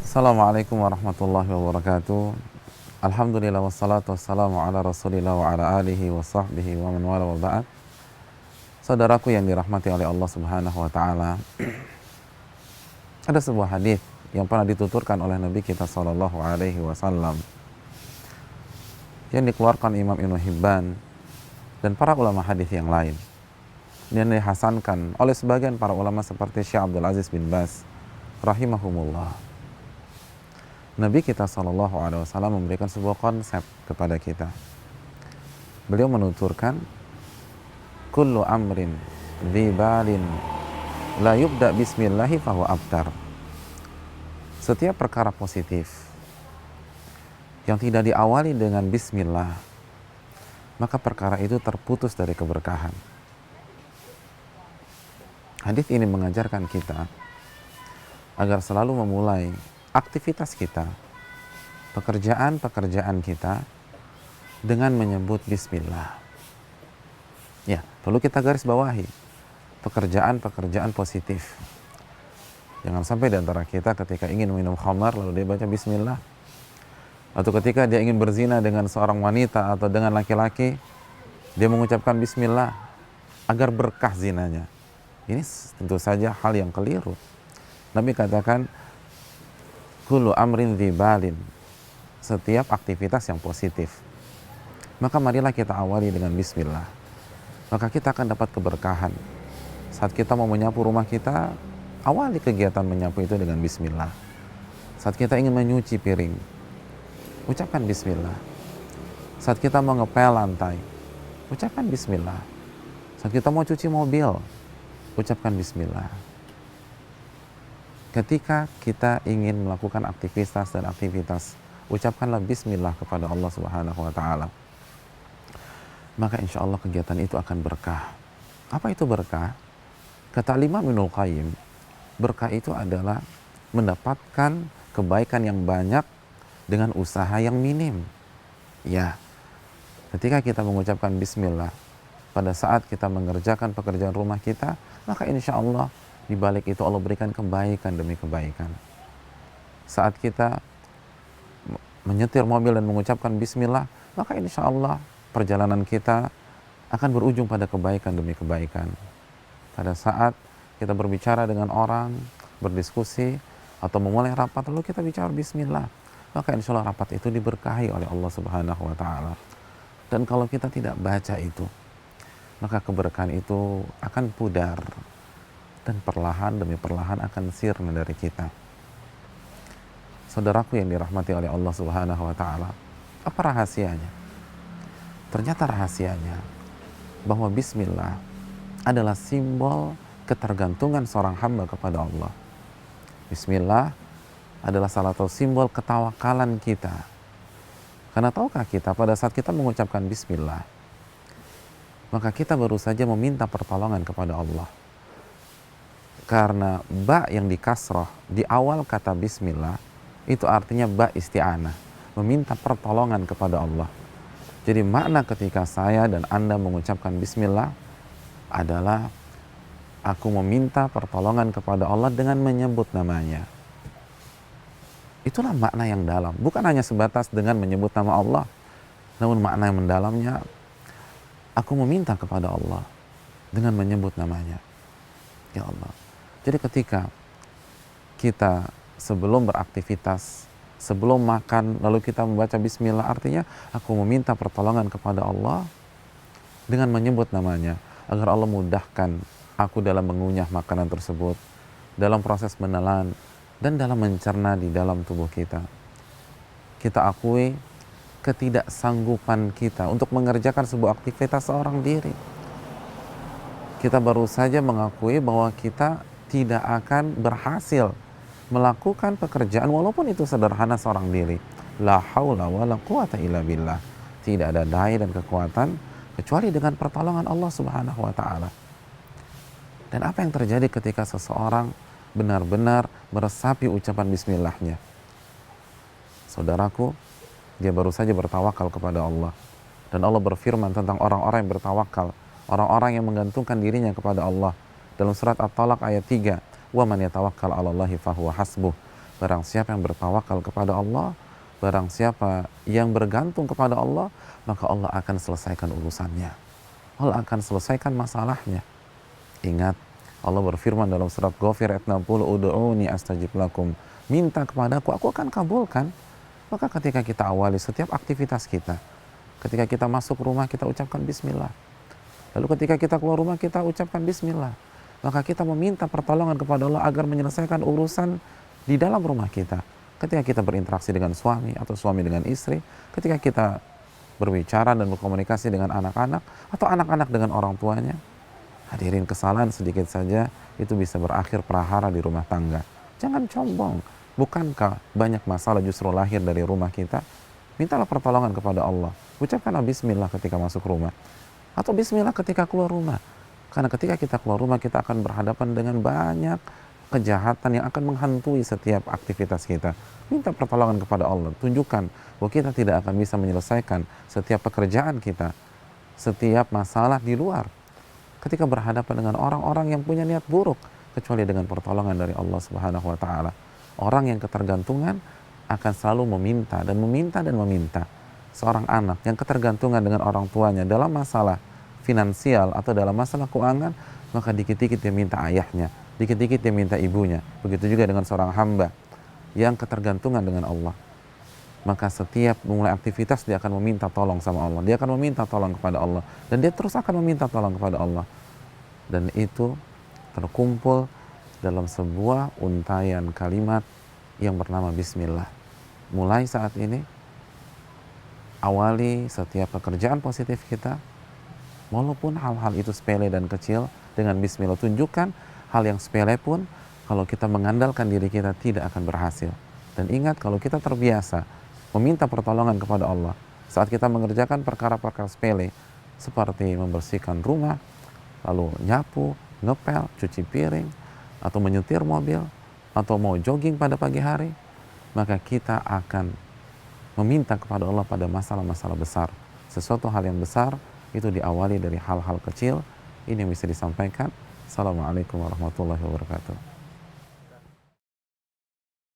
Assalamualaikum warahmatullahi wabarakatuh. Alhamdulillah wassalatu wassalamu ala rasulillah wa ala alihi wa sahbihi wa man wala wa ba'd. Saudaraku yang dirahmati oleh Allah subhanahu wa ta'ala, ada sebuah hadis yang pernah dituturkan oleh Nabi kita sallallahu alaihi wasallam yang dikeluarkan Imam Ibnu Hibban dan para ulama hadis yang lain, dan dihasankan oleh sebagian para ulama seperti Syekh Abdul Aziz bin Baz rahimahumullah. Nabi kita sallallahu alaihi wasallam memberikan sebuah konsep kepada kita. Beliau menuturkan, kullu amrin dzibalin la yubda bismillahi fahuwa abtar. Setiap perkara positif yang tidak diawali dengan bismillah, maka perkara itu terputus dari keberkahan. Hadis ini mengajarkan kita agar selalu memulai aktivitas kita, pekerjaan kita dengan menyebut bismillah. Ya, perlu kita garis bawahi pekerjaan positif. Jangan sampai di antara kita ketika ingin minum khamar lalu dia baca bismillah, atau ketika dia ingin berzina dengan seorang wanita atau dengan laki-laki dia mengucapkan bismillah agar berkah zinanya. Ini tentu saja hal yang keliru. Nabi katakan, kullu amrin dzibalin, setiap aktivitas yang positif, maka marilah kita awali dengan bismillah. Maka kita akan dapat keberkahan. Saat kita mau menyapu rumah kita, awali kegiatan menyapu itu dengan bismillah. Saat kita ingin menyuci piring, ucapkan bismillah. Saat kita mau ngepel lantai, ucapkan bismillah. Saat kita mau cuci mobil, ucapkan bismillah. Ketika kita ingin melakukan aktivitas, ucapkanlah bismillah kepada Allah subhanahu wa ta'ala. Maka insya Allah kegiatan itu akan berkah. Apa itu berkah? Kata Imam Ibnul Qayyim, berkah itu adalah mendapatkan kebaikan yang banyak dengan usaha yang minim. Ya, ketika kita mengucapkan bismillah pada saat kita mengerjakan pekerjaan rumah kita, maka insya Allah di balik itu Allah berikan kebaikan demi kebaikan. Saat kita menyetir mobil dan mengucapkan bismillah, maka insya Allah perjalanan kita akan berujung pada kebaikan demi kebaikan. Pada saat kita berbicara dengan orang, berdiskusi, atau memulai rapat, lalu kita bicara bismillah, maka insya Allah rapat itu diberkahi oleh Allah subhanahu wa ta'ala. Dan kalau kita tidak baca itu, maka keberkahan itu akan pudar, dan perlahan demi perlahan akan sirna dari kita. Saudaraku yang dirahmati oleh Allah subhanahu wa ta'ala, apa rahasianya? Ternyata rahasianya bahwa bismillah adalah simbol ketergantungan seorang hamba kepada Allah. Bismillah adalah salah satu simbol ketawakalan kita. Karena tahukah kita pada saat kita mengucapkan bismillah, maka kita baru saja meminta pertolongan kepada Allah. Karena ba yang dikasroh di awal kata bismillah itu artinya ba isti'anah, meminta pertolongan kepada Allah. Jadi makna ketika saya dan Anda mengucapkan bismillah adalah aku meminta pertolongan kepada Allah dengan menyebut namanya. Itulah makna yang dalam, bukan hanya sebatas dengan menyebut nama Allah, namun makna yang mendalamnya, aku meminta kepada Allah dengan menyebut namanya. Ya Allah. Jadi ketika kita sebelum beraktivitas, sebelum makan, lalu kita membaca bismillah, artinya aku meminta pertolongan kepada Allah dengan menyebut namanya, agar Allah mudahkan aku dalam mengunyah makanan tersebut, dalam proses menelan, dan dalam mencerna di dalam tubuh kita. Kita akui ketidaksanggupan kita untuk mengerjakan sebuah aktivitas seorang diri. Kita baru saja mengakui bahwa kita tidak akan berhasil melakukan pekerjaan walaupun itu sederhana seorang diri. La haula wa la quwata illa billah. Tidak ada daya dan kekuatan kecuali dengan pertolongan Allah subhanahu wa ta'ala. Dan apa yang terjadi ketika seseorang benar-benar meresapi ucapan bismillahnya? Saudaraku, dia baru saja bertawakal kepada Allah. Dan Allah berfirman tentang orang-orang yang bertawakal, orang-orang yang menggantungkan dirinya kepada Allah. Dalam surat At-Talaq ayat 3, "Wa man yatawakkal 'alallahi fahuwa hasbuh." Barang siapa yang bertawakal kepada Allah, barang siapa yang bergantung kepada Allah, maka Allah akan selesaikan urusannya. Allah akan selesaikan masalahnya. Ingat, Allah berfirman dalam surat Ghafir ayat 60, "Ud'uni astajib lakum." Minta kepadaku, aku akan kabulkan. Maka ketika kita awali setiap aktivitas kita, ketika kita masuk rumah kita ucapkan bismillah. Lalu ketika kita keluar rumah kita ucapkan bismillah. Maka kita meminta pertolongan kepada Allah agar menyelesaikan urusan di dalam rumah kita. Ketika kita berinteraksi dengan suami atau suami dengan istri, ketika kita berbicara dan berkomunikasi dengan anak-anak atau anak-anak dengan orang tuanya, hadirin, kesalahan sedikit saja itu bisa berakhir prahara di rumah tangga. Jangan sombong. Bukankah banyak masalah justru lahir dari rumah kita? Mintalah pertolongan kepada Allah. Ucapkanlah bismillah ketika masuk rumah. Atau bismillah ketika keluar rumah. Karena ketika kita keluar rumah kita akan berhadapan dengan banyak kejahatan yang akan menghantui setiap aktivitas kita. Minta pertolongan kepada Allah. Tunjukkan bahwa kita tidak akan bisa menyelesaikan setiap pekerjaan kita, setiap masalah di luar, ketika berhadapan dengan orang-orang yang punya niat buruk, kecuali dengan pertolongan dari Allah Subhanahu wa Ta'ala. Orang yang ketergantungan akan selalu meminta dan meminta dan meminta. Seorang anak yang ketergantungan dengan orang tuanya dalam masalah finansial atau dalam masalah keuangan, maka dikit-dikit dia minta ayahnya, dikit-dikit dia minta ibunya. Begitu juga dengan seorang hamba yang ketergantungan dengan Allah. Maka setiap memulai aktivitas dia akan meminta tolong sama Allah. Dia akan meminta tolong kepada Allah. Dan dia terus akan meminta tolong kepada Allah. Dan itu terkumpul dalam sebuah untaian kalimat yang bernama bismillah. Mulai saat ini, awali setiap pekerjaan positif kita, walaupun hal-hal itu sepele dan kecil, dengan bismillah. Tunjukkan hal yang sepele pun, kalau kita mengandalkan diri kita tidak akan berhasil. Dan ingat, kalau kita terbiasa meminta pertolongan kepada Allah saat kita mengerjakan perkara-perkara sepele seperti membersihkan rumah, lalu nyapu, ngepel, cuci piring, atau menyetir mobil, atau mau jogging pada pagi hari, maka kita akan meminta kepada Allah pada masalah-masalah besar. Sesuatu hal yang besar itu diawali dari hal-hal kecil. Ini yang bisa disampaikan. Assalamualaikum warahmatullahi wabarakatuh.